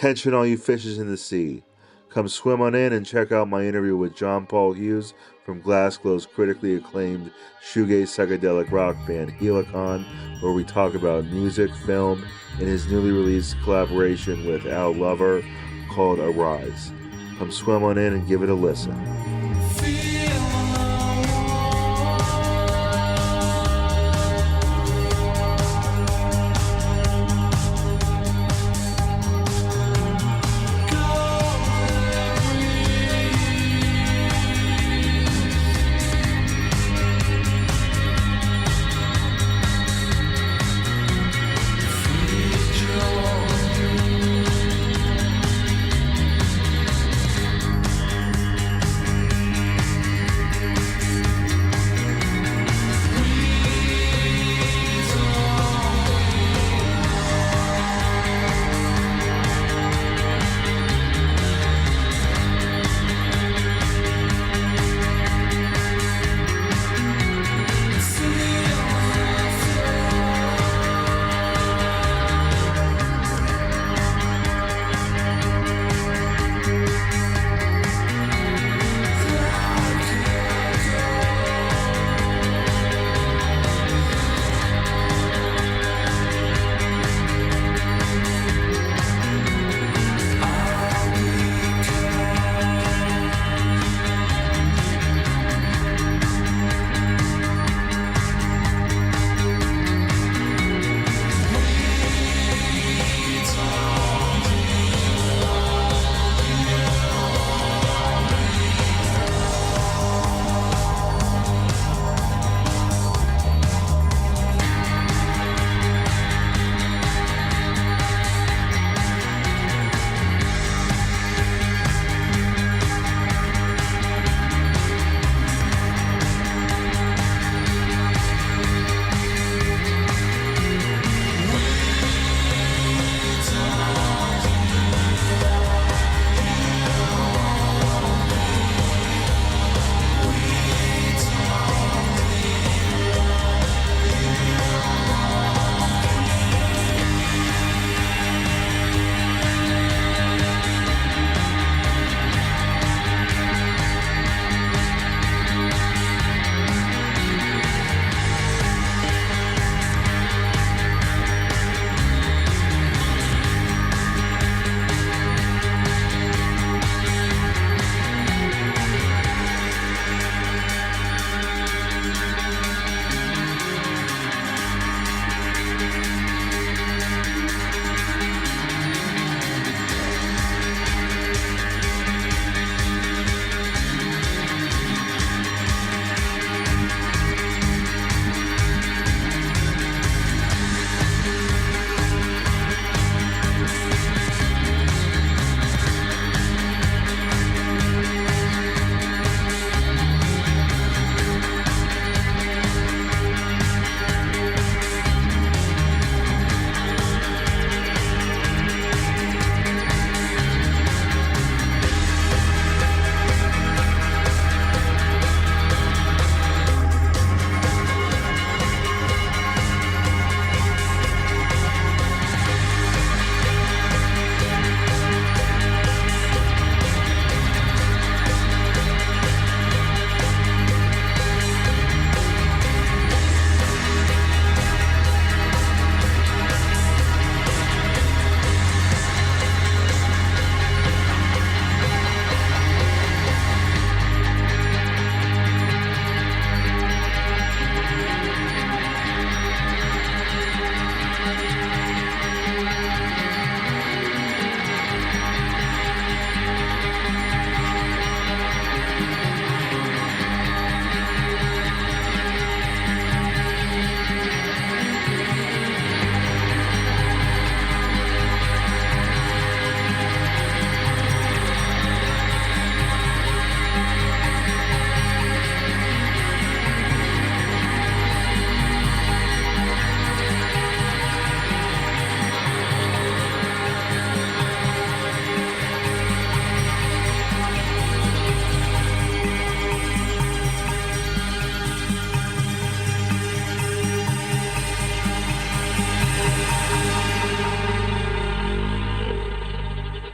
Attention all you fishes in the sea. Come swim on in and check out my interview with John Paul Hughes from Glasgow's critically acclaimed shoegaze psychedelic rock band Helicon, where we talk about music, film, and his newly released collaboration with Al Lover called Arise. Come swim on in and give it a listen.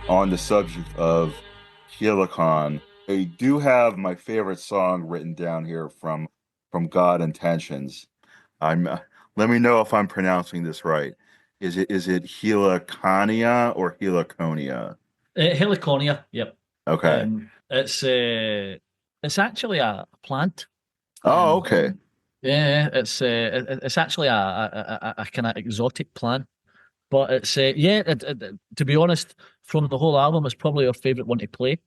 on the subject of Helicon, I do have my favorite song written down here from God Intentions. I'm Let me know if I'm pronouncing this right. Is it Heliconia or Heliconia? Heliconia, yep. Okay. Um, it's uh, it's actually a plant. Oh, Um, okay. yeah, it's actually a kind of exotic plant. But it's yeah, to be honest, from the whole album, it's probably our favorite one to play,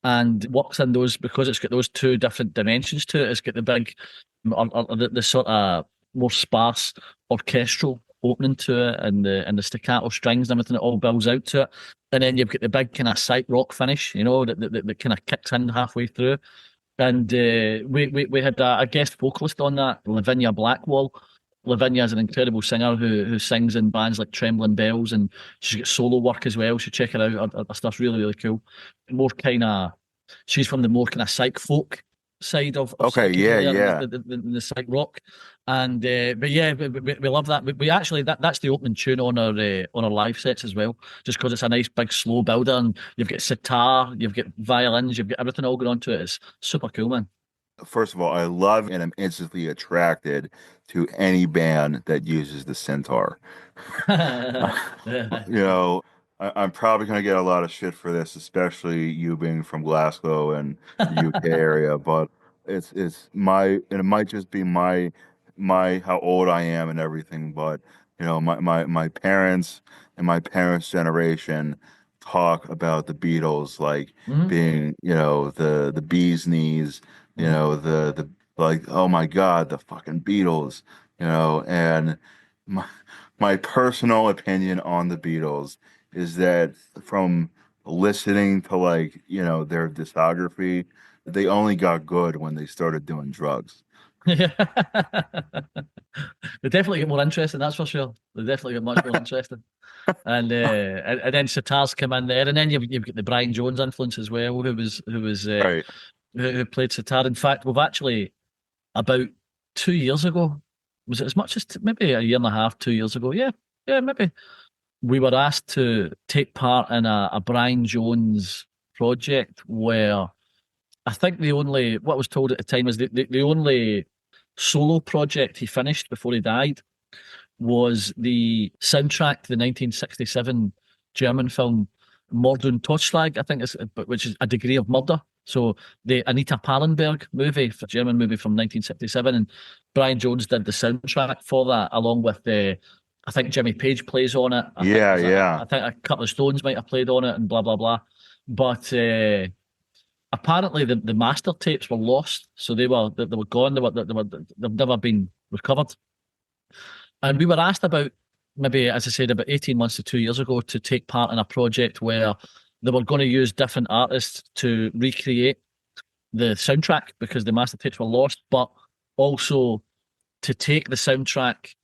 and works in those because it's got those two different dimensions to it. It's got the big, the sort of more sparse orchestral opening to it, and the staccato strings and everything. It all builds out to it, and then you've got the big kind of psych rock finish, that kind of kicks in halfway through. And we had a guest vocalist on that, Lavinia Blackwell. Lavinia is an incredible singer who sings in bands like Trembling Bells, and she's got solo work as well. So check her out. Her stuff's really, really cool. More kind of, she's from the more kind of psych folk side of Okay, yeah, psychedelia and yeah. the psych rock. And but yeah, we love that. We actually that's the opening tune on our live sets as well, just because it's a nice big slow builder, and you've got sitar, you've got violins, you've got everything all going on to it. It's super cool, man. First of all, I love and I'm instantly attracted to any band that uses the centaur. You know, I'm probably going to get a lot of shit for this, especially you being from Glasgow and the UK area, but and it might just be my how old I am and everything, but my parents and my parents' generation talk about the Beatles like hmm being, the bee's knees, hmm the like, oh my God, the fucking Beatles, and my my personal opinion on the Beatles is that from listening to, like, their discography, they only got good when they started doing drugs. Yeah. They definitely get more interesting, that's for sure. They definitely get much more interesting. And then Sitar's come in there, and then you've got the Brian Jones influence as well, Right. who played sitar. In fact, we've actually about 2 years ago, was it as much as maybe a year and a half, 2 years ago? Yeah, yeah, maybe. We were asked to take part in a Brian Jones project where I think what was told at the time is the only solo project he finished before he died was the soundtrack to the 1967 German film Mord und Totschlag, I think, which is A Degree of Murder. So the Anita Pallenberg movie, a German movie from 1967, and Brian Jones did the soundtrack for that, along with I think Jimmy Page plays on it. Yeah, I yeah. think a couple of Stones might have played on it, and blah blah blah. But apparently the master tapes were lost, so they were gone. They've never been recovered. And we were asked about maybe, as I said, about 18 months to 2 years ago to take part in a project where they were going to use different artists to recreate the soundtrack because the master tapes were lost, but also to take the soundtrack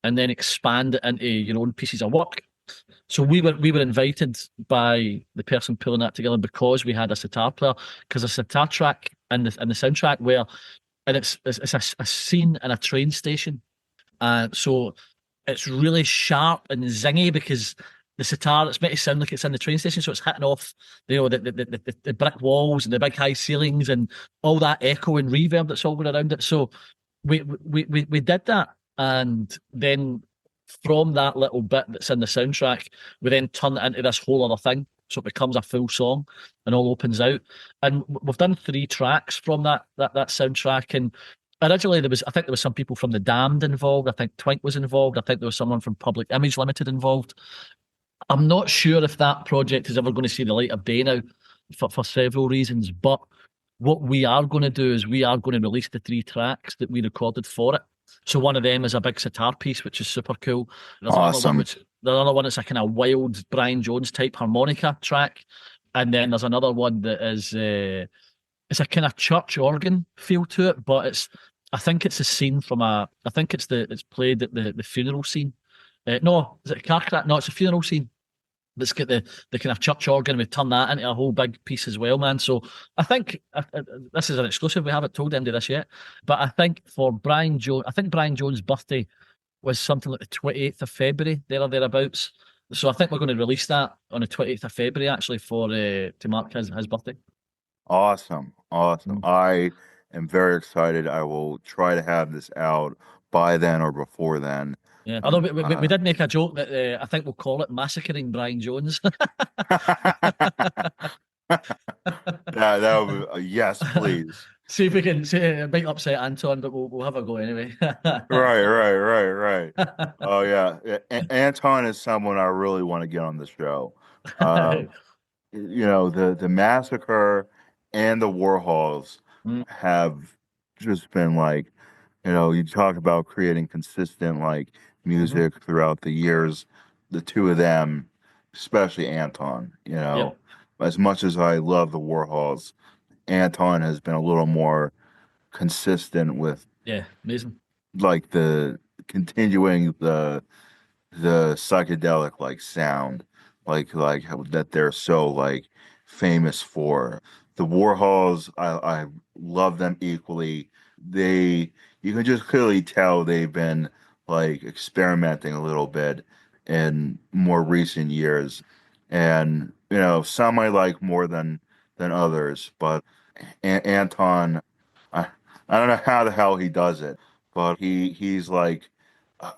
and then expand it into your own pieces of work. So we were invited by the person pulling that together because we had a sitar player, because a sitar track and the soundtrack where and it's a scene in a train station, so it's really sharp and zingy because the sitar, it's meant to sound like it's in the train station, so it's hitting off, the brick walls and the big high ceilings and all that echo and reverb that's all going around it. So we did that, and then from that little bit that's in the soundtrack, we then turn it into this whole other thing. So it becomes a full song and all opens out. And we've done 3 tracks from that soundtrack. And originally I think there was some people from The Damned involved. I think Twink was involved. I think there was someone from Public Image Limited involved. I'm not sure if that project is ever going to see the light of day now for several reasons. But what we are going to do is we are going to release the 3 tracks that we recorded for it. So one of them is a big sitar piece, which is super cool. Awesome. There's another one that's a kind of wild Brian Jones type harmonica track, and then there's another one that is it's a kind of church organ feel to it, but I think it's a scene from I think it's played at the funeral scene. No, is it a car crash? No, it's a funeral scene that's got the kind of church organ. We turn that into a whole big piece as well, man. So I think this is an exclusive. We haven't told anybody this yet, but I think for Brian Jones, I think Brian Jones' birthday was something like the 28th of February, there or thereabouts. So I think we're going to release that on the 20th of February, actually, for to mark his birthday. Awesome, awesome. Mm. I am very excited. I will try to have this out by then or before then. Yeah. Although Um, we did make a joke that I think we'll call it massacring Brian Jones. that would be, yes, please. See if we can see it might upset Anton, but we'll have a go anyway. Right. Oh yeah, Anton is someone I really want to get on the show. Um, the massacre and the Warhols Mm, have just been like, you talk about creating consistent like mhm. music throughout the years. The two of them, especially Anton, Yep. as much as I love the Warhols, Anton has been a little more consistent with Yeah. Amazing. like the continuing the psychedelic like sound, like how, that they're so like famous for. The Warhols, I love them equally. They You can just clearly tell they've been like experimenting a little bit in more recent years, and some I like more than others, but Anton, I I don't know how the hell he does it, but he's like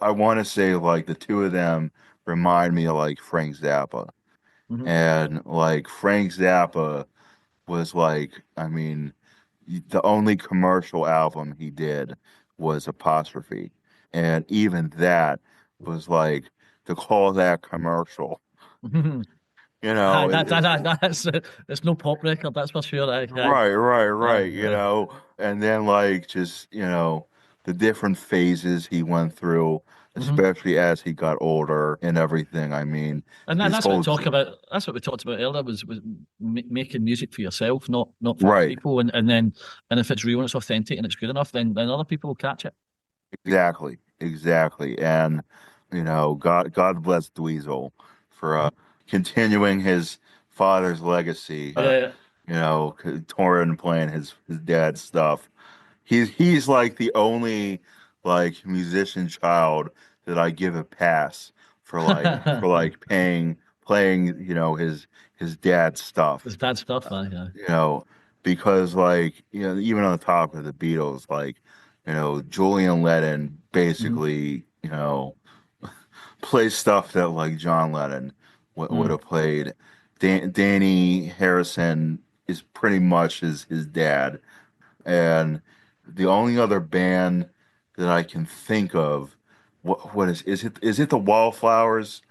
I want to say like the two of them remind me of like Frank Zappa. Mhm. And like Frank Zappa was like, I mean, the only commercial album he did was Apostrophe. And even that was like to call that commercial, Aye, it's that's no pop record, that's for sure. Aye, right. aye. And then like just, the different phases he went through, Mhm. especially as he got older and everything. I mean, And his that's what we whole, talk about. That's what we talked about earlier was making music for yourself, not for other right, people. And if it's real and it's authentic and it's good enough, then other people will catch it. exactly. And, God bless Dweezil for continuing his father's legacy, Yeah. touring, playing his dad's stuff. He's like the only like musician child that I give a pass for like playing his dad's It's stuff. bad stuff. Uh, Aye, aye. you know because like even on the top of the Beatles, like Julian Lennon Mhm. basically plays stuff that like John Lennon would Mm. have played. Danny Harrison is pretty much his dad. And the only other band that I can think of, what is it the Wallflowers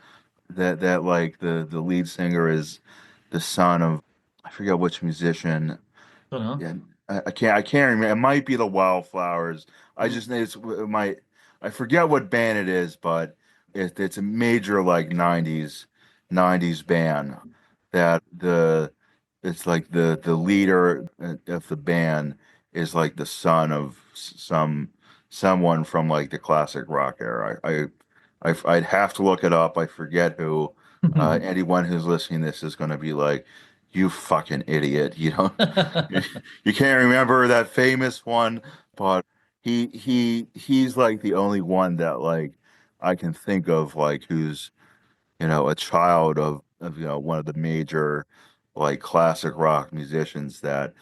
that like the lead singer is the son of, I forget which musician. Don't know. Yeah, I can't remember. It might be the Wildflowers. I Mm. just it might I forget what band it is, but it's a major like '90s band that it's like the leader of the band is like the son of someone from like the classic rock era. I'd have to look it up. I forget who. Anyone who's listening to this is going to be like, "You fucking idiot! You don't." You can't remember that famous one, but he's like the only one that like I can think of like who's a child of one of the major like classic rock musicians that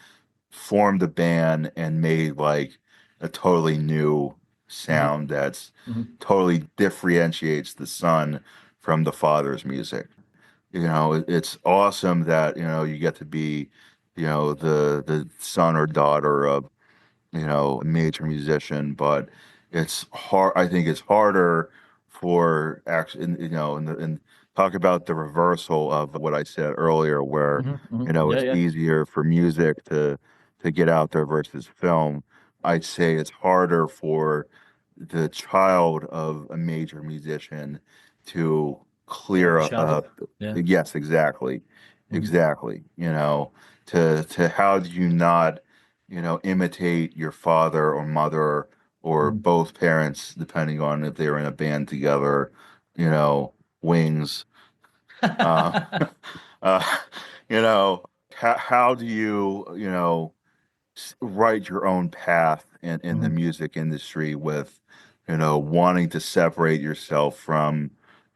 formed a band and made like a totally new Mhm. sound that's Mhm. totally differentiates the son from the father's music. It's awesome that you get to be the son or daughter of a major musician, but it's hard. I think it's harder for actually, and talk about the reversal of what I said earlier, where Mhm. Mhm. Yeah, it's yeah. easier for music to get out there versus film. I'd say it's harder for the child of a major musician to Get clear overshadowed. Yeah. yes, exactly, Mhm. exactly. To how do you not imitate your father or mother or Mhm. both parents, depending on if they're in a band together, Wings. Uh, uh, how do you, write your own path in the Mhm. music industry with, wanting to separate yourself from,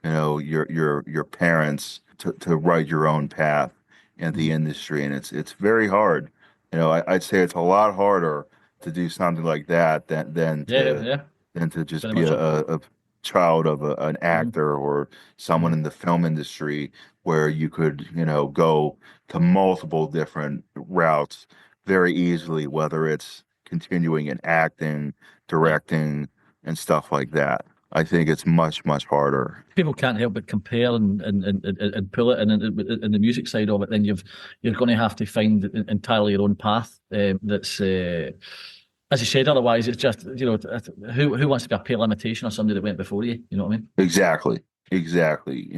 your parents to write your own path in the Mhm. industry, and it's very hard. I'd say it's a lot harder to do something like that Yeah, yeah, than to just very be much so. a child of an Mhm. actor or someone Mhm. in the film industry where you could, go to multiple different routes very easily, whether it's continuing in acting, Yeah. directing, and stuff like that. I think it's much, much harder. People can't help but compare and pull it, and in the music side of it, then you're going to have to find entirely your own path. That's as you said. Otherwise, it's just who wants to be a pale imitation of somebody that went before you. You know what I mean? Exactly. Exactly.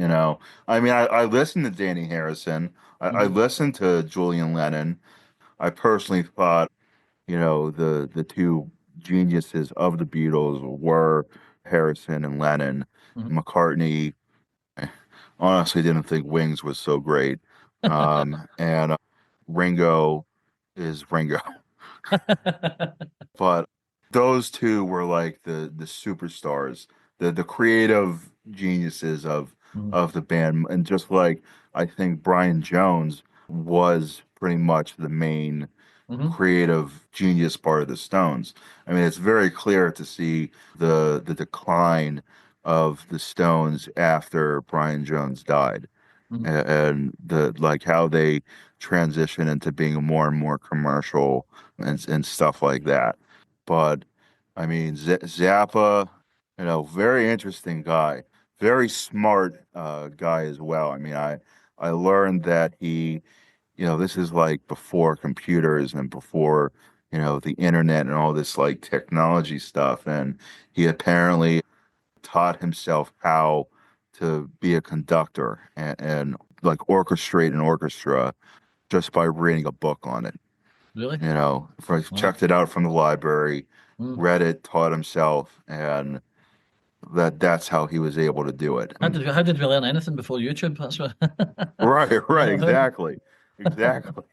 I mean, I listened to Danny Harrison. I Hmm. listened to Julian Lennon. I personally thought, the two geniuses of the Beatles were Harrison and Lennon. Hmm. McCartney, honestly didn't think Wings was so great. And Ringo is Ringo. But those two were like the superstars, the creative geniuses Hmm. of the band. And just like I think Brian Jones was pretty much the main Hmm. creative genius part of the Stones. I mean, it's very clear to see the decline of the Stones after Brian Jones died, Hmm. and the like how they transition into being more and more commercial and stuff like that. But I mean, Zappa, very interesting guy, very smart guy as well. I mean, I learned that this is like before computers and before, the internet and all this like technology stuff. And he apparently taught himself how to be a conductor and like orchestrate an orchestra just by reading a book on it. Really? Wow. Checked it out from the library, Mm. read it, taught himself, and that's how he was able to do it. How did we learn anything before YouTube? That's what. Right, You right, know, exactly, exactly.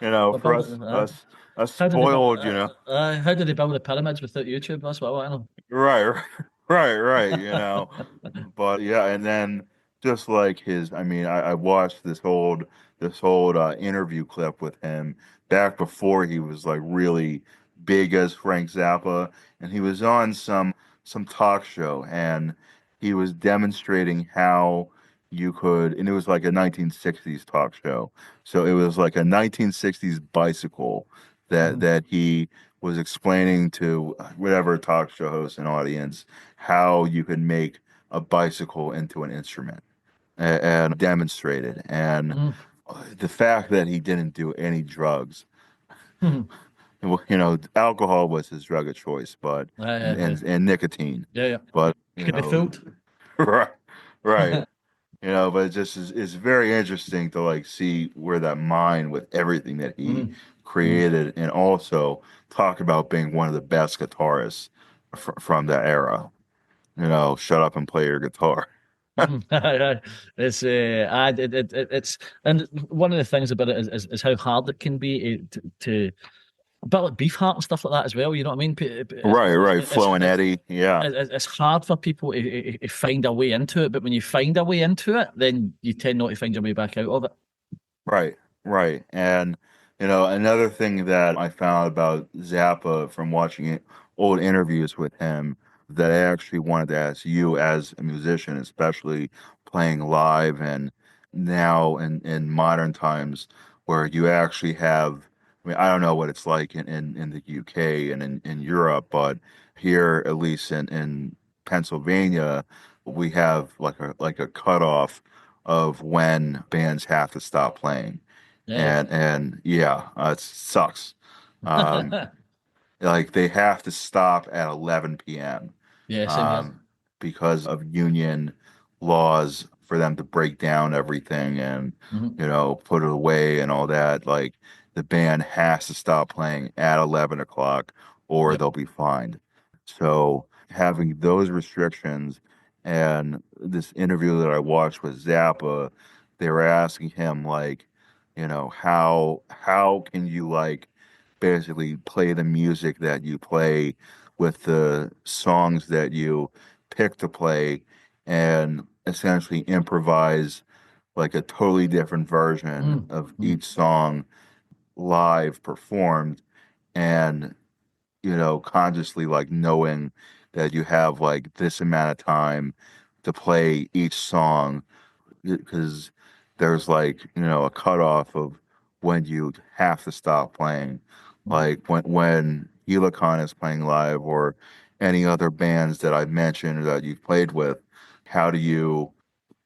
For us how did they build? spoiled, How did they build the pyramids without YouTube? That's what I want right, right, to But yeah, and then just like I mean, I watched this old interview clip with him back before he was like really big as Frank Zappa, and he was on some talk show, and he was demonstrating how you could, and it was like a 1960s talk show, so it was like a 1960s bicycle that know. that he was explaining to whatever talk show host and audience how you could make a bicycle into an instrument and demonstrated. And Mhm. the fact that he didn't do any drugs, Mhm. well, alcohol was his drug of choice, but Yeah, yeah, and nicotine, yeah, yeah. but Could be fooled. right, right. But it just is very interesting to like see where that mind with everything that he Mhm. Mhm. created and also talk about being one of the best guitarists from that era. Shut up and play your guitar. Mhm. It's it's and one of the things about it is how hard it can be to a bit like Beefheart and stuff like that as well. You know what I mean? Right, right. Flo and Eddie. Yeah. It's hard for people to find a way into it, but when you find a way into it, then you tend not to find your way back out of it. Right, right. And, another thing that I found about Zappa from watching old interviews with him that I actually wanted to ask you as a musician, especially playing live and now in modern times where you actually have, I mean, I don't know what it's like in the UK and in Europe, but here, at least in Pennsylvania, we have like a cutoff of when bands have to stop playing. Yeah, And yeah, it sucks. Um, yeah. like they have to stop at 11 p.m. Yeah, same here. um, because of union laws for them to break down everything and Hmm. put it away and all that. Like the band has to stop playing at 11 o'clock or Yep. they'll be fined. So having those restrictions and this interview that I watched with Zappa, they were asking him like, how can you like basically play the music that you play with the songs that you pick to play and essentially improvise like a totally different version Mm, of mm, each song live performed, and consciously like knowing that you have like this amount of time to play each song, because there's like a cutoff of when you have to stop playing. mm, Like when Helicon is playing live, or any other bands that I've mentioned that you've played with, how do you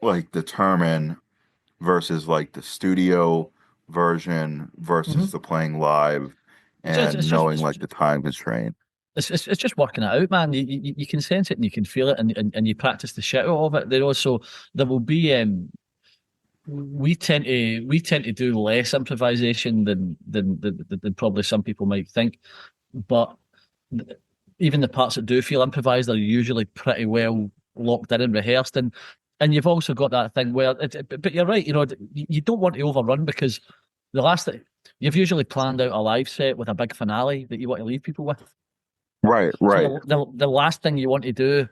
like determine versus like the studio version versus mhm. the playing live, It's and just knowing like the time constraint? it's just working it out, man. You can sense it and you can feel it, and you practice the shit out of it. There also there will be we tend to do less improvisation than probably some people might think, but even the parts that do feel improvised are usually pretty well locked in and rehearsed, and you've also got that thing where but you're right, you don't want to overrun, because the last thing you've usually planned out a live set with a big finale that you want to leave people with. Right, So right. the last thing you want to do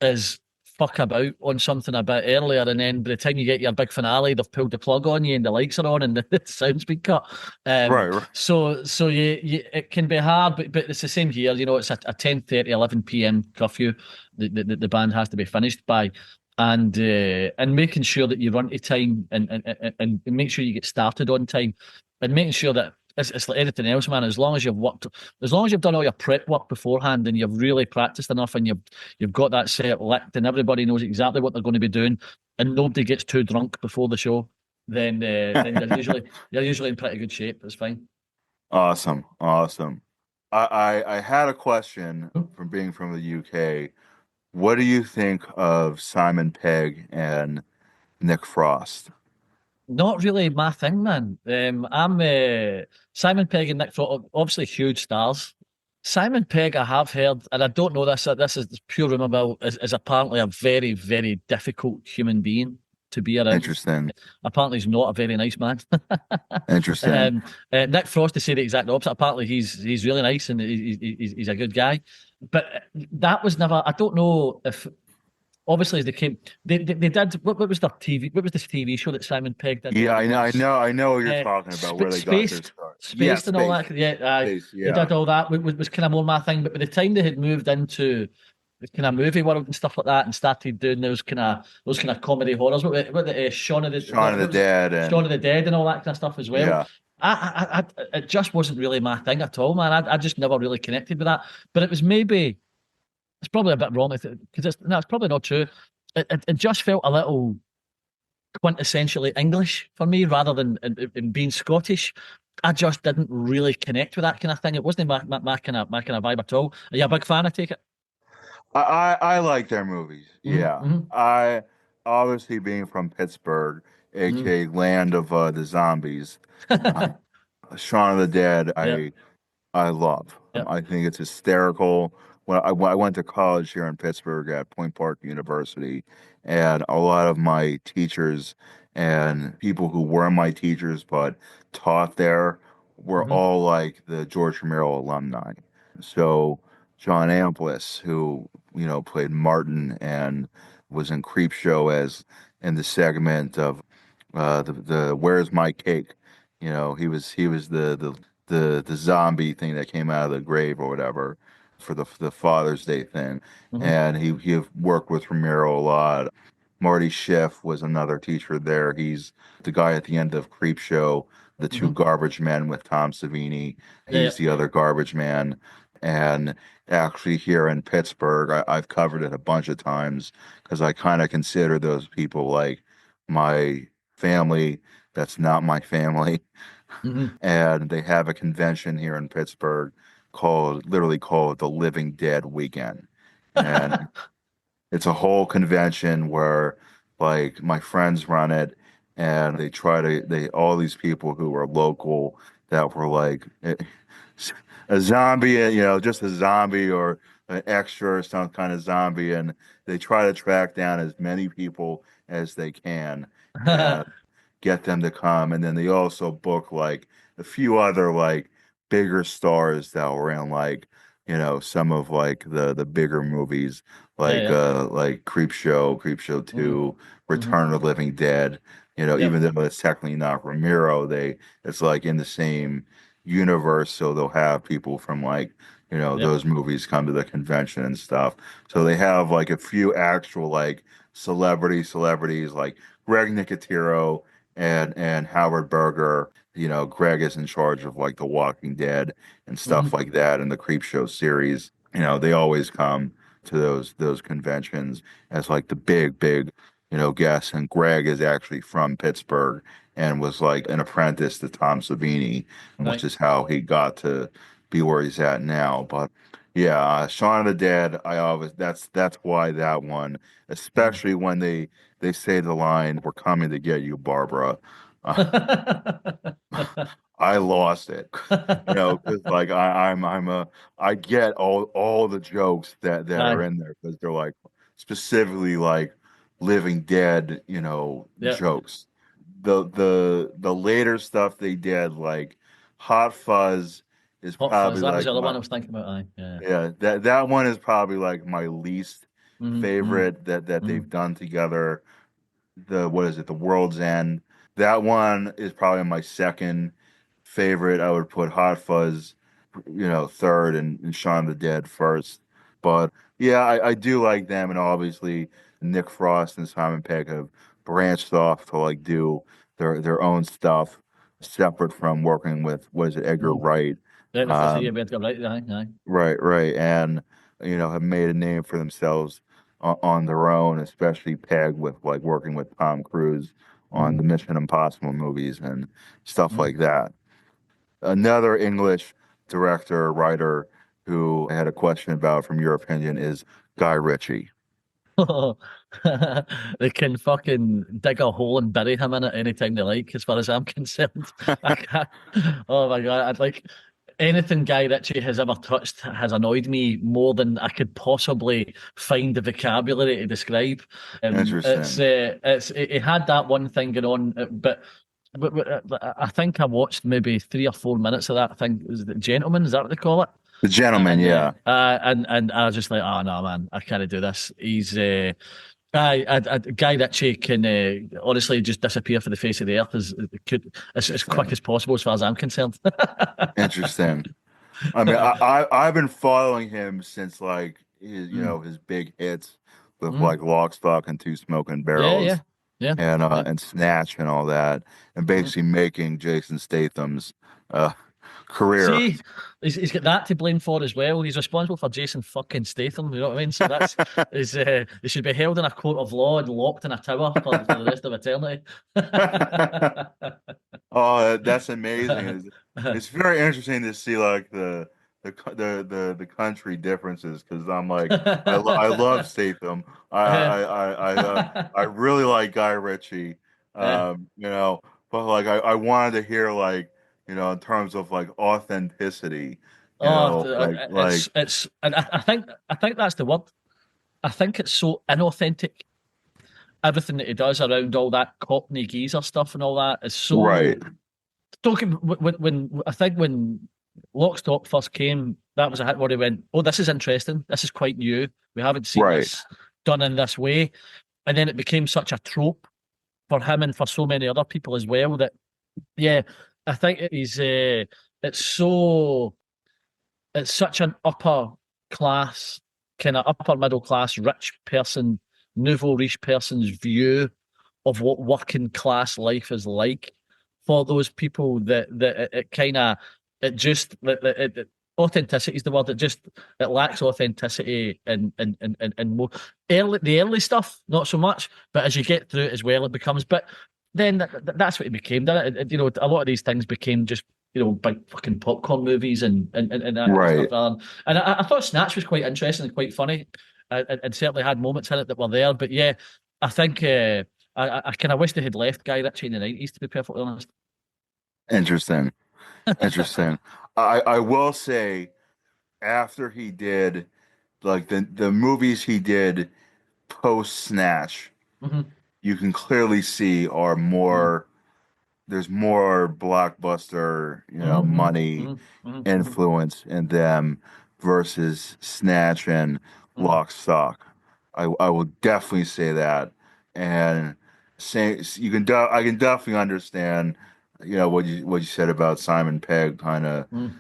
is fuck about on something a bit earlier, and then by the time you get your big finale, they've pulled the plug on you and the lights are on and the sound's been cut. Right, right. So you it can be hard, but it's the same here. It's a 10:30, 11 p.m. curfew the band has to be finished by. And making sure that you run to time, and make sure you get started on time, and making sure that it's like anything else, man. As long as you've done all your prep work beforehand, and you've really practiced enough, and you've got that set licked, and everybody knows exactly what they're going to be doing, and nobody gets too drunk before the show, then you're usually in pretty good shape. It's fine. Awesome, awesome. I had a question from being from the UK. What do you think of Simon Pegg and Nick Frost? Not really my thing, man. I'm Simon Pegg and Nick Frost, obviously huge stars. Simon Pegg, I have heard, and I don't know this. This is pure rumor mill. Is apparently a very, very difficult human being to be around. Interesting, Apparently, he's not a very nice man. interesting. um, Nick Frost, to say the exact opposite. Apparently, he's really nice, and he's a good guy. But that was never. I don't know if obviously as they came, they did. What was their TV? What was this TV show that Simon Pegg did? Yeah, Where it was I know what you're talking about, where they got their spaced, start. Yeah, spaced and all space, that. Yeah, space. they Yeah. did all that. Was kind of more my thing. But by the time they had moved into the kind of movie world and stuff like that, and started doing those kind of comedy horrors, what the Shaun of the Shaun what, of what the was it? Dead, Shaun and of the Dead and all that kind of stuff as well. yeah. It just wasn't really my thing at all, man. I just never really connected with that. But it was maybe it's probably a bit wrong with it, because it's probably not true. It just felt a little quintessentially English for me, rather than in being Scottish. I just didn't really connect with that kind of thing. It wasn't my kind of vibe at all. Are you a big fan? I take it. I like their movies. Yeah. Mm-hmm, I obviously, being from Pittsburgh, mm-hmm. aka land of the zombies, uh, Shaun of the Dead, Yep, I love. yep. I think it's hysterical. When I went to college here in Pittsburgh at Point Park University, and a lot of my teachers and people who were my teachers but taught there were Mm-hmm, all like the George Romero alumni. So John Amplis, who played Martin and was in Creepshow as in the segment of the Where's My Cake? He was the zombie thing that came out of the grave or whatever for the Father's Day thing, mm-hmm, and he worked with Romero a lot. Marty Schiff was another teacher there. He's the guy at the end of Creepshow, the two mm-hmm. garbage men with Tom Savini. Yeah, He's yep. the other garbage man. And actually, here in Pittsburgh, I've covered it a bunch of times because I kind of consider those people like my family. That's not my family. Mm-hmm. And they have a convention here in Pittsburgh literally called the Living Dead Weekend. And it's a whole convention where like my friends run it, and they all these people who are local that were like a zombie, just a zombie or an extra or some kind of zombie, and they try to track down as many people as they can and get them to come. And then they also book like a few other like bigger stars that were in like some of like the bigger movies Yeah, yeah. like Creep Show Mm-hmm. 2, Mm-hmm. Return of the Living Dead. Yep. Even though it's technically not Ramiro, it's like in the same universe, so they'll have people from like, Yep. those movies come to the convention and stuff. So they have like a few actual like celebrities like Greg Nicotero and Howard Berger. Greg is in charge of like The Walking Dead and stuff Mm-hmm. like that in the Creep Show series. They always come to those conventions as like the big, guests. And Greg is actually from Pittsburgh and was like an apprentice to Tom Savini, which Right. is how he got to be where he's at now. But yeah, Shaun of the Dead, I always that's why that one, Mm. especially when they say the line, "We're coming to get you, Barbara." Uh, I lost it, because like I get all the jokes that are Aye. in there because they're like specifically like Living Dead, Yep. jokes. The later stuff they did, like Hot Fuzz, is Hot Fuzz. probably That was like the other my one I was thinking about. Aye. Yeah. yeah, that one is probably like my least Mm-hmm. favorite that Mm-hmm. they've done together. The what is it? The World's End. That one is probably my second favorite. I would put Hot Fuzz, third, and Shaun of the Dead first. But yeah, I do like them, and obviously Nick Frost and Simon Pegg have branched off to like do their own stuff separate from working with what is it, Edgar Mm. Wright. Yeah, that's it. Yeah, Um, we had to go right. Aye. Aye. right, and have made a name for themselves on their own, especially Peg with like working with Tom Cruise on the Mm-hmm. Mission Impossible movies and stuff Mm-hmm. like that. Another English director, writer who I had a question about from your opinion is Guy Ritchie. They can fucking dig a hole and bury him in it anytime they like, as far as I'm concerned. I can't, oh my God, I'd like anything Guy Ritchie has ever touched has annoyed me more than I could possibly find the vocabulary to describe. Interesting. It had that one thing going on, but I think I watched maybe 3 or 4 minutes of that thing. Is it Gentleman? Is that what they call it? The Gentleman, And yeah. I was just like, oh no, man, I can't do this. Guy Ritchie can honestly just disappear from the face of the earth as quick Interesting. as possible, as far as I'm concerned. Interesting. I mean, I've been following him since like Mm, his big hits with mm, like Lock, Stock, and Two Smoking yeah, yeah, Barrels yeah, and yeah. and Snatch and all that, and Mm. basically making Jason Statham's uh career. See, he's got that to blame for as well. He's responsible for Jason fucking Statham. You know what I mean? So he should be held in a court of law and locked in a tower for the rest of eternity. Oh, that's amazing. It's very interesting to see like the country differences because I'm like I love Statham. I really like Guy Ritchie. Yeah. But like I wanted to hear like in terms of like authenticity, like And I think that's the word. I think it's so inauthentic. Everything that he does around all that Cockney geezer stuff and all that is right, so. Don't get, when I think when Lock Stock first came, that was a hit where he went, "Oh, this is interesting. This is quite new. We haven't seen right, this done in this way." And then it became such a trope for him and for so many other people as well that yeah, I think it's it's such an upper class, kind of upper middle class, rich person, nouveau riche person's view of what working class life is like for those people that it kind of it just authenticity is the word. It lacks authenticity and more the early stuff, not so much. But as you get through it as well, it becomes. But then that's what it became. Didn't it? A lot of these things became just big fucking popcorn movies and that kind of stuff. right. And I thought Snatch was quite interesting and quite funny, and certainly had moments in it that were there. But yeah, I think I kind of wish they had left Guy Ritchie in the 90s, to be perfectly honest. Interesting, interesting. I will say after he did like the movies he did post Snatch, Hmm. you can clearly see are Hmm. more there's more blockbuster, Hmm. money Hmm. Hmm. influence in them versus Snatch and Mm. Lock, Stock. I will definitely say that, and say I can definitely understand, what you said about Simon Pegg kind of Mm.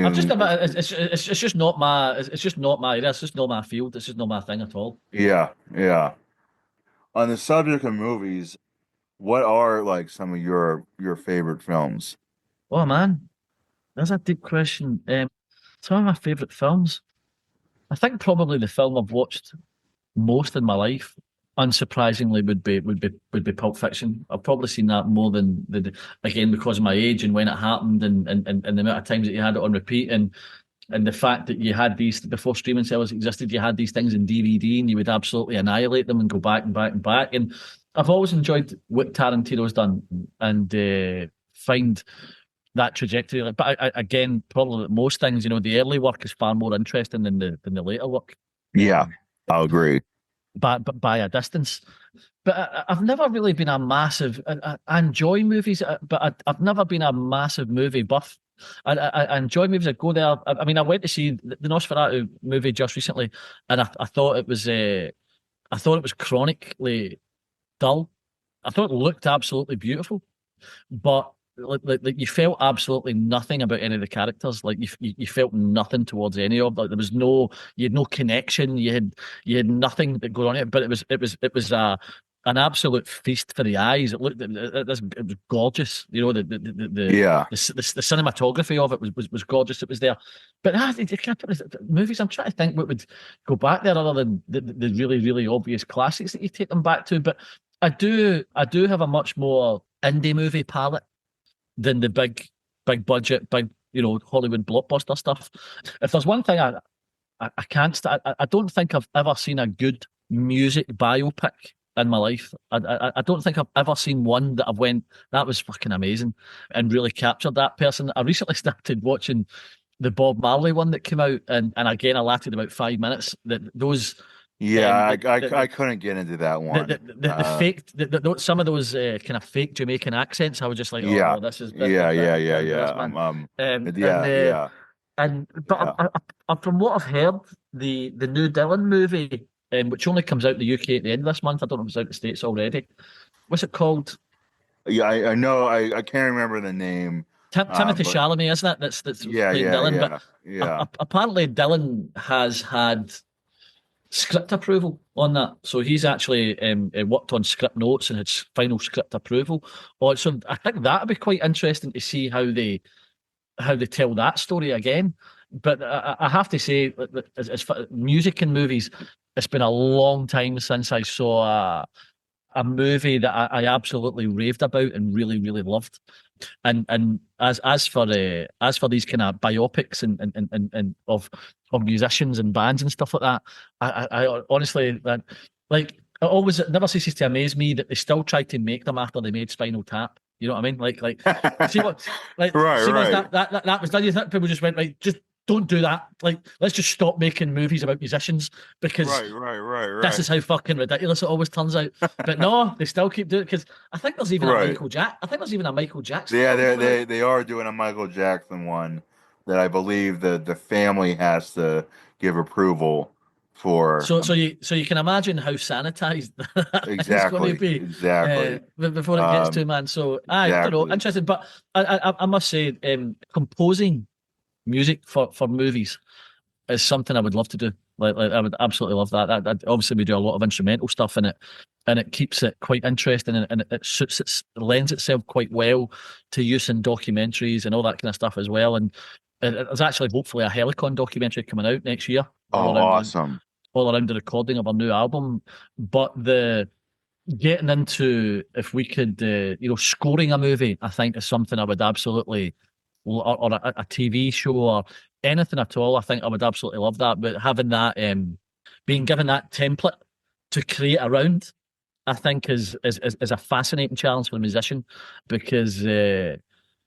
I've just being, about it's just not my it's just not my area. It's just not my field. It's just not my thing at all. yeah, yeah. On the subject of movies, what are like some of your favorite films? Oh man, that's a deep question. Some of my favorite films. I think probably the film I've watched most in my life, unsurprisingly, would be Pulp Fiction. I've probably seen that more than again because of my age and when it happened and the amount of times that you had it on repeat and the fact that you had these before streaming services existed, you had these things in DVD and you would absolutely annihilate them and go back and back and back. And I've always enjoyed what Tarantino's done and find that trajectory. But again, probably most things, the early work is far more interesting than the later work. Yeah, Um, I'll agree. but by a distance. But I've never really been a massive. I enjoy movies, but I've never been a massive movie buff. I enjoy movies. I go there. I mean, I went to see the Nosferatu movie just recently, and I thought it was I thought it was chronically dull. I thought it looked absolutely beautiful, but like you felt absolutely nothing about any of the characters. Like you felt nothing towards any of. Like there was no, you had no connection. You had nothing that going on here. But it was an absolute feast for the eyes. It was gorgeous. Yeah. The cinematography of it was gorgeous. It was there. But you can't put movies. I'm trying to think what would go back there other than the really really obvious classics that you take them back to. But I do have a much more indie movie palette than the big budget, big Hollywood blockbuster stuff. If there's one thing I can't I don't think I've ever seen a good music biopic in my life. I don't think I've ever seen one that I've went, that was fucking amazing and really captured that person. I recently started watching the Bob Marley one that came out, and again I lasted about 5 minutes. That those Yeah, I the couldn't get into that the one. the fake some of those kind of fake Jamaican accents. I was just like, oh Yeah, no, yeah, this yeah. man. Yeah, yeah, But yeah, from what I've heard, the new Dylan movie, which only comes out in the UK at the end of this month. I don't know if it's out in the States already. What's it called? yeah. I know. I can't remember the name. Timothy But Chalamet, isn't it? That's yeah, playing yeah, Dylan. But yeah, yeah. apparently Dylan has had script approval on that. So he's actually worked on script notes and had final script approval. So I think that'd be quite interesting to see how they tell that story again. But I have to say, as far music and movies, it's been a long time since I saw a movie that I absolutely raved about and really really loved. And as for these kind of biopics and of musicians and bands and stuff like that, I honestly that like it always it never ceases to amaze me that they still try to make them after they made Spinal Tap. You know what I mean? See what Right, see once right, that was done, you think people just went right, just don't do that. Like let's just stop making movies about musicians because this right, is how fucking ridiculous it always turns out. But no, they still keep doing it because I think there's even a right. Michael Jack. I think there's even a Michael Jackson Yeah, film coming out. they are doing a Michael Jackson one that I believe the family has to give approval for. So you can imagine how sanitized that is going to Exactly, be exactly, before it gets to um, man. So I don't know, exactly. interesting. But I must say, composing music for movies is something I would love to do. Like I would absolutely love that. Obviously we do a lot of instrumental stuff in it, and it keeps it quite interesting, and it suits it lends itself quite well to use in documentaries and all that kind of stuff as well. And there's actually hopefully a Helicon documentary coming out next year, Oh, awesome. all around the recording of our new album. But the getting into if we could, scoring a movie, I think is something I would absolutely, or a TV show or anything at all. I think I would absolutely love that. But having that, being given that template to create around, I think is a fascinating challenge for the musician because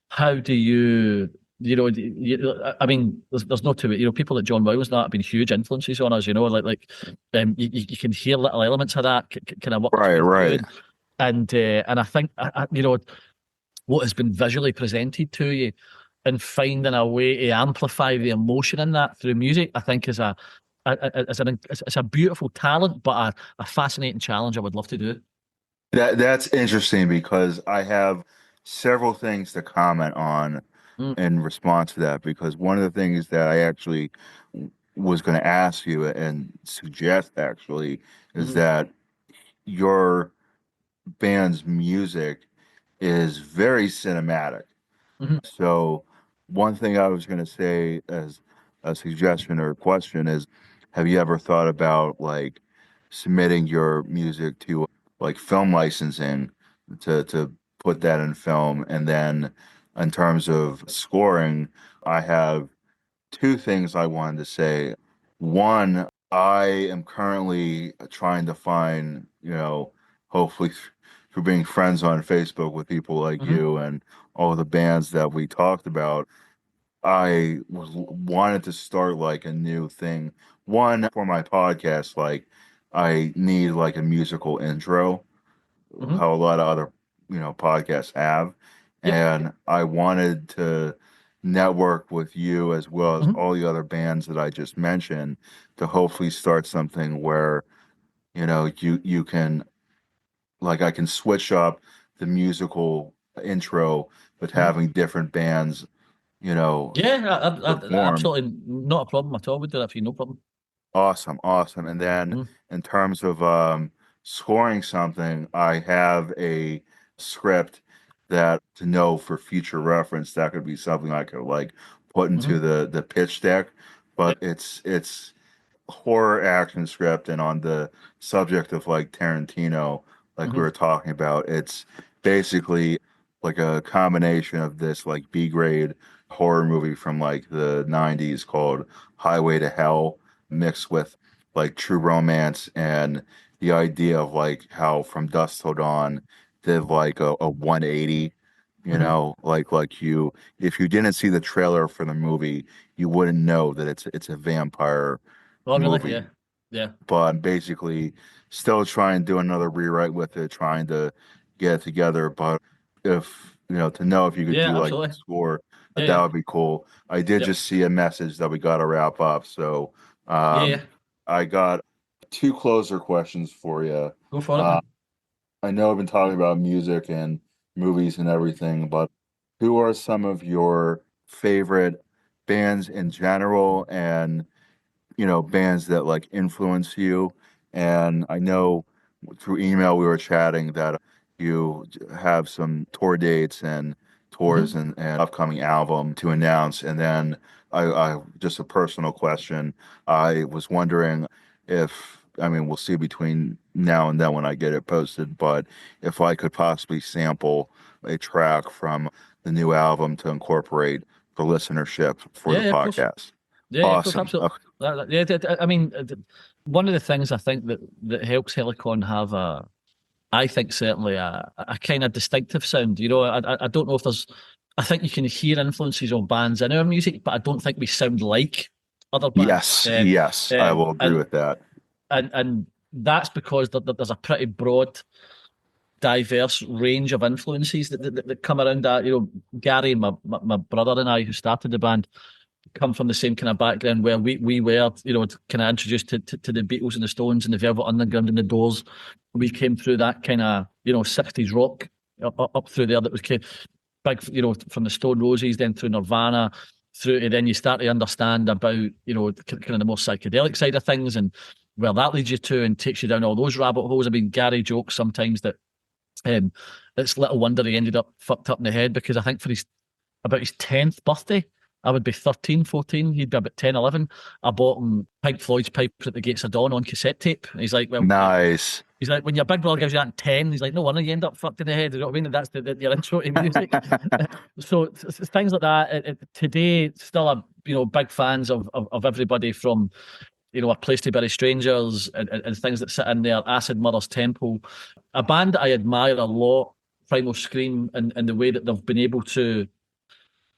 how do you I mean, there's no two. People like John Williams and that have been huge influences on us. You can hear little elements of that kind of work Right, through, right. and I think what has been visually presented to you and finding a way to amplify the emotion in that through music, I think is it's a beautiful talent, but a fascinating challenge I would love to do. That's interesting because I have several things to comment on Mm, in response to that. Because one of the things that I actually was going to ask you and suggest actually is mhm, that your band's music is very cinematic. mhm, So one thing I was going to say as a suggestion or a question is, have you ever thought about like submitting your music to like film licensing to put that in film? And then in terms of scoring, I have two things I wanted to say. One, I am currently trying to find, hopefully through being friends on Facebook with people like mhm, you and all the bands that we talked about, wanted to start like a new thing. One for my podcast, like I need like a musical intro, mhm. how a lot of other, podcasts have. Yep. And I wanted to network with you as well as Mhm, all the other bands that I just mentioned to hopefully start something where, you can like I can switch up the musical intro with mhm. having different bands, Yeah, perform. absolutely not a problem at all. We do that for you, no problem. Awesome, awesome. And then Mhm, in terms of scoring something, I have a script that to know for future reference that could be something I could like put into mhm. the pitch deck. Yep. But it's horror action script, and on the subject of like Tarantino, like we Mhm, were talking about, it's basically like a combination of this like B grade horror movie from like the 90s called Highway to Hell mixed with like true romance and the idea of like how From Dusk Till Dawn did like a 180, mhm. like you if you didn't see the trailer for the movie, you wouldn't know that it's a vampire Oh, really? movie. Yeah. Yeah. But I'm basically still trying to do another rewrite with it, trying to get it together. But if, to know if you could Yeah, do like the absolutely. score, Yeah, that yeah. would be cool. I did Yep. just see a message that we got to wrap up. So Yeah, um, yeah. I got two closer questions for you. Go for it, Uh, man. I know I've been talking about music and movies and everything, but who are some of your favorite bands in general and bands that like influence you? And I know through email we were chatting that you have some tour dates and tours Mhm. and upcoming album to announce. And then I just a personal question. I was wondering if, I mean, we'll see between now and then when I get it posted, but if I could possibly sample a track from the new album to incorporate for listenership for Yeah, the yeah, of course. podcast. Yeah, yeah, of course, Awesome. absolutely. Okay. Yeah, I mean, one of the things I think that helps Helicon have I think certainly a kind of distinctive sound. I don't know if there's, I think you can hear influences of bands in our music, but I don't think we sound like other bands. Yes, yes, I will agree And with that. and that's because there's a pretty broad, diverse range of influences that come around that. Gary, my brother and I, who started the band, come from the same kind of background where we were, kind of introduced to the Beatles and the Stones and the Velvet Underground and the Doors. We came through that kind of, 60s rock up through there that was big, from the Stone Roses, then through Nirvana, through to then you start to understand about, kind of the more psychedelic side of things and where that leads you to and takes you down all those rabbit holes. I mean, Gary jokes sometimes that um, it's little wonder he ended up fucked up in the head because I think for about his 10th birthday, I would be 13, 14. He'd be about 10, 11. I bought him Pink Floyd's Piper at the Gates of Dawn on cassette tape. And he's like, well, Nice. he's like, when your big brother gives you that at 10, he's like, no wonder you end up fucked in the head. You know what I mean? And that's your intro to music. So things like that. Today, still big fans of everybody from, A Place to Bury Strangers and things that sit in there, Acid Mother's Temple. A band that I admire a lot, Primal Scream, and the way that they've been able to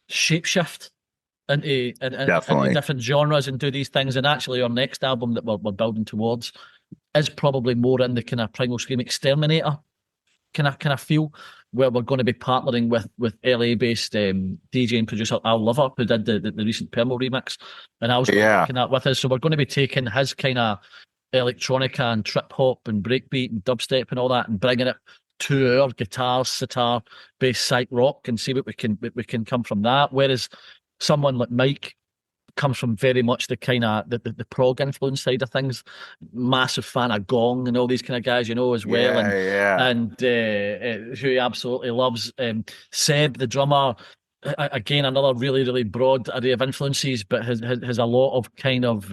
shapeshift into Definitely. different genres and do these things. And actually, our next album that we're building towards is probably more in the kind of Primal Scream Exterminator kind of feel. where we're going to be partnering with LA-based DJ and producer Al Lover, who did the recent Permo remix, and Al's going to be Yeah. making that with us. So we're going to be taking his kind of electronica and trip hop and breakbeat and dubstep and all that, and bringing it to our guitars, sitar, bass, psych rock, and see what we can come from that. Whereas someone like Mike comes from very much the kind of the prog influence side of things. Massive fan of Gong and all these kind of guys, as well. And who he absolutely loves. Seb, the drummer, again, another really, really broad array of influences, but has a lot of kind of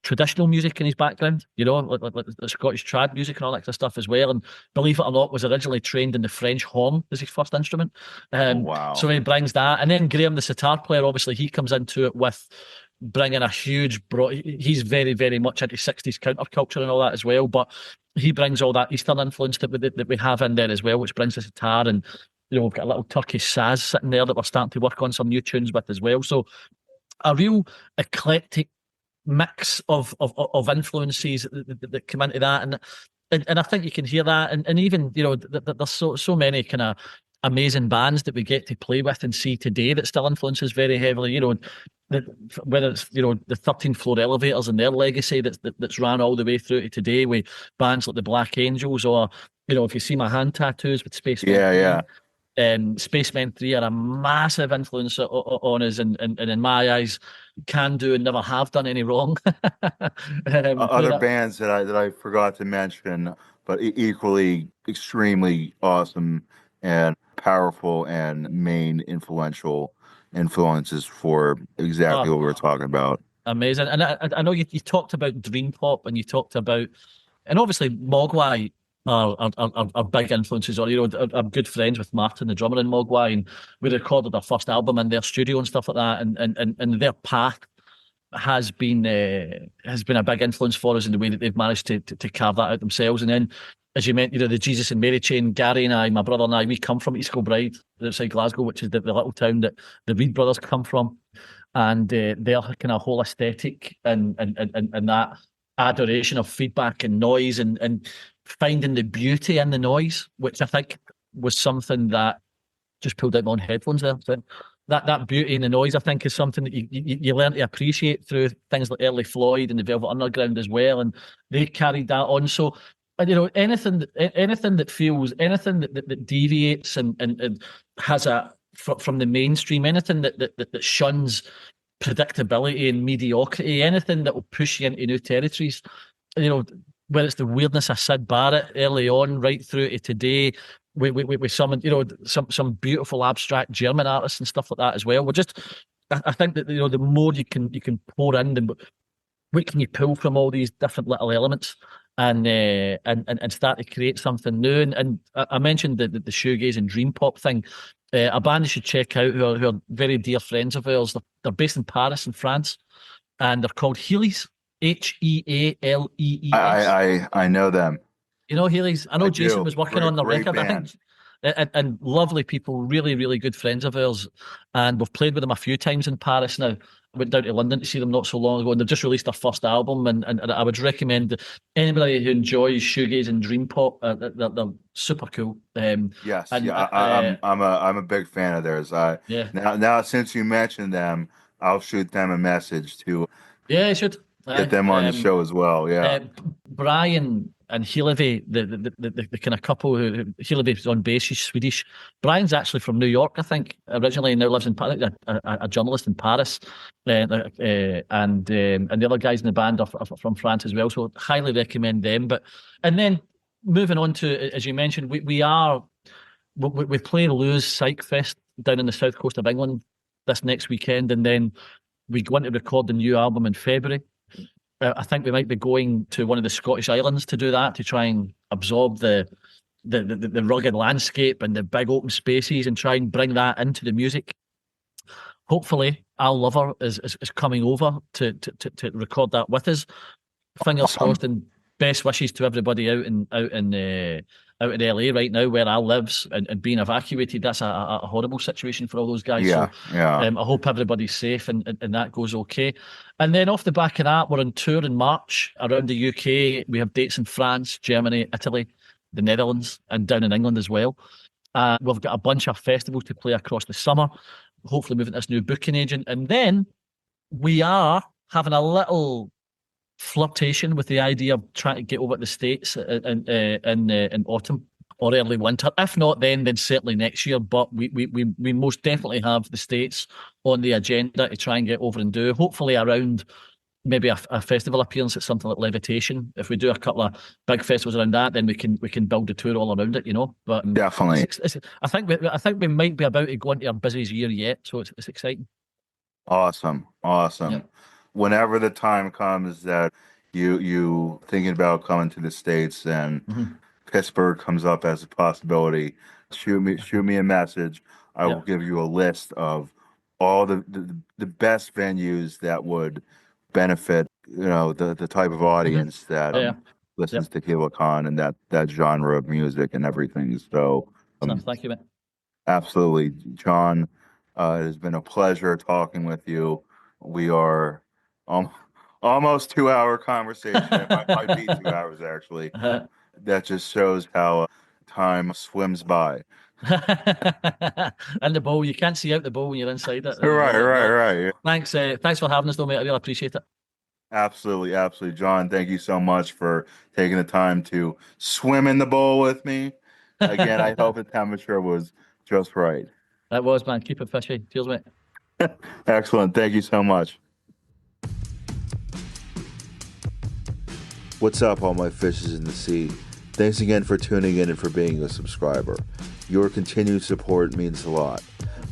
traditional music in his background, like the Scottish trad music and all that kind of stuff as well. And believe it or not, was originally trained in the French horn as his first instrument. Wow. So he brings that. And then Graham, the sitar player, obviously he comes into it with bringing a huge he's very, very much into 60s counterculture and all that as well, but he brings all that Eastern influence that we have in there as well, which brings the sitar. And we've got a little Turkish saz sitting there that we're starting to work on some new tunes with as well. So a real eclectic mix of influences that come into that, and I think you can hear that, and even there's so many kind of amazing bands that we get to play with and see today that still influences very heavily. Whether it's the 13th Floor Elevators and their legacy that's ran all the way through to today with bands like the Black Angels, or if you see my hand tattoos with Spacemen. Spacemen 3 are a massive influence on us, and in my eyes can do and never have done any wrong. Other bands that I forgot to mention, but equally extremely awesome and powerful and main influences for exactly what we were talking about. Amazing. And I know you talked about dream pop, and you talked about, and obviously Mogwai are big influences. Or I'm good friends with Martin, the drummer in Mogwai, and we recorded our first album in their studio and stuff like that. And their path has been a big influence for us in the way that they've managed to carve that out themselves. And then, as you mentioned, the Jesus and Mary chain, Gary and I, my brother and I, we come from East Kilbride, outside Glasgow, which is the little town that the Reed brothers come from. And their kind of whole aesthetic and that adoration of feedback and noise and finding the beauty in the noise, which I think was something that just pulled out my own headphones there. So that beauty in the noise, I think, is something that you learn to appreciate through things like early Floyd and the Velvet Underground as well, and they carried that on. So, anything that feels, anything that deviates and has from the mainstream, anything that shuns predictability and mediocrity, anything that will push you into new territories, whether it's the weirdness of Sid Barrett early on, right through to today, with some beautiful abstract German artists and stuff like that as well. I think that the more you can pour in, what can you pull from all these different little elements and start to create something new. And I mentioned the shoegaze and dream pop thing. A band you should check out who are very dear friends of ours. They're based in Paris in France, and they're called Heelys. Healees. I know them. You know Heelys? I know Jason was working on the record, band. I think. And lovely people, really, really good friends of ours. And we've played with them a few times in Paris now. I went down to London to see them not so long ago, and they've just released their first album. And I would recommend anybody who enjoys shoegaze and dream pop. They're super cool. Yes, I'm a big fan of theirs. Now since you mentioned them, I'll shoot them a message to you should get them on the show as well. Yeah, Brian and Hillevi, the kind of couple who Hillevi's on bass, she's Swedish. Brian's actually from New York, I think, originally, and now lives in Paris, a journalist in Paris. And the other guys in the band are from France as well, so highly recommend them. And then moving on to, as you mentioned, we play Lewis Psych Fest down in the south coast of England this next weekend, and then we go on to record the new album in February. I think we might be going to one of the Scottish islands to do that, to try and absorb the rugged landscape and the big open spaces and try and bring that into the music. Hopefully, Al Lover is coming over to record that with us. Fingers crossed, and best wishes to everybody out in LA right now, where Al lives, and being evacuated. That's a horrible situation for all those guys. Yeah. I hope everybody's safe and that goes okay. And then off the back of that, we're on tour in March around the UK. We have dates in France, Germany, Italy, the Netherlands, and down in England as well. We've got a bunch of festivals to play across the summer. Hopefully, moving this new booking agent, and then we are having a little flirtation with the idea of trying to get over to the States in autumn or early winter. If not then certainly next year. But we most definitely have the States on the agenda to try and get over and do. Hopefully around maybe a festival appearance at something like Levitation. If we do a couple of big festivals around that, then we can build a tour all around it, you know. But definitely, I think we might be about to go into our busiest year yet, so it's exciting. Awesome. Yeah. Whenever the time comes that you thinking about coming to the States and Pittsburgh comes up as a possibility, shoot me a message. I will give you a list of all the best venues that would benefit, the type of audience that listens to Helicon and that genre of music and everything. So thank you, mate. Absolutely, John. It has been a pleasure talking with you. We are almost 2-hour conversation. It might be 2 hours actually. That just shows how time swims by. And the bowl, you can't see out the bowl when you're inside it. Right. Thanks for having us, though, mate. I really appreciate it. Absolutely, John. Thank you so much for taking the time to swim in the bowl with me. Again, I hope the temperature was just right. It was, man. Keep it fishy. Cheers, mate. Excellent. Thank you so much. What's up, all my fishes in the sea? Thanks again for tuning in and for being a subscriber. Your continued support means a lot.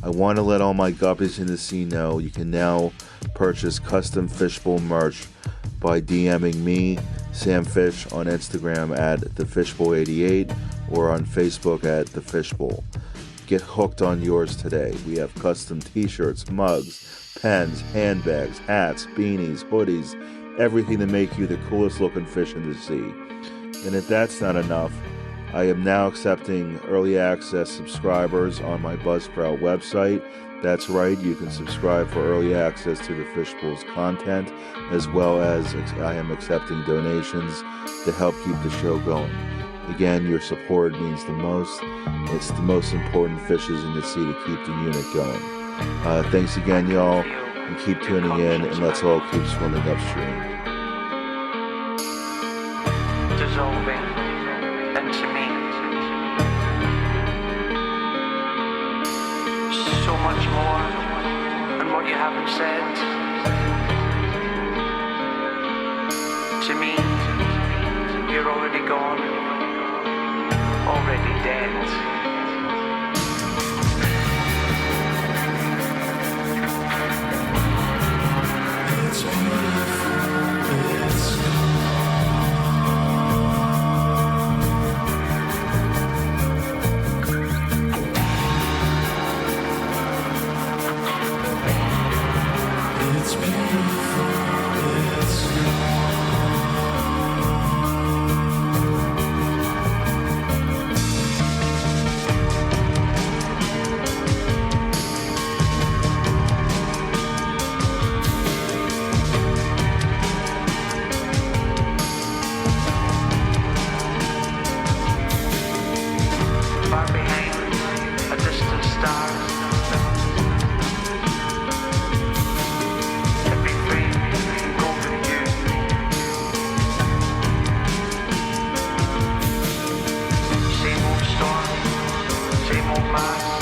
I want to let all my guppies in the sea know you can now purchase custom fishbowl merch by DMing me, Sam Fish, on Instagram at thefishbowl88 or on Facebook at thefishbowl. Get hooked on yours today. We have custom t-shirts, mugs, pens, handbags, hats, beanies, hoodies, everything to make you the coolest looking fish in the sea. And if that's not enough, I am now accepting early access subscribers on my Buzzsprout website. That's right, you can subscribe for early access to the Fishbowl's content, as well as I am accepting donations to help keep the show going. Again, your support means the most. It's the most important fishes in the sea to keep the unit going. Thanks again, y'all, and keep tuning in, and let's all keep swimming upstream. Dissolving into me. So much more than what you haven't said. To me, you're already gone, already dead. Same old mask.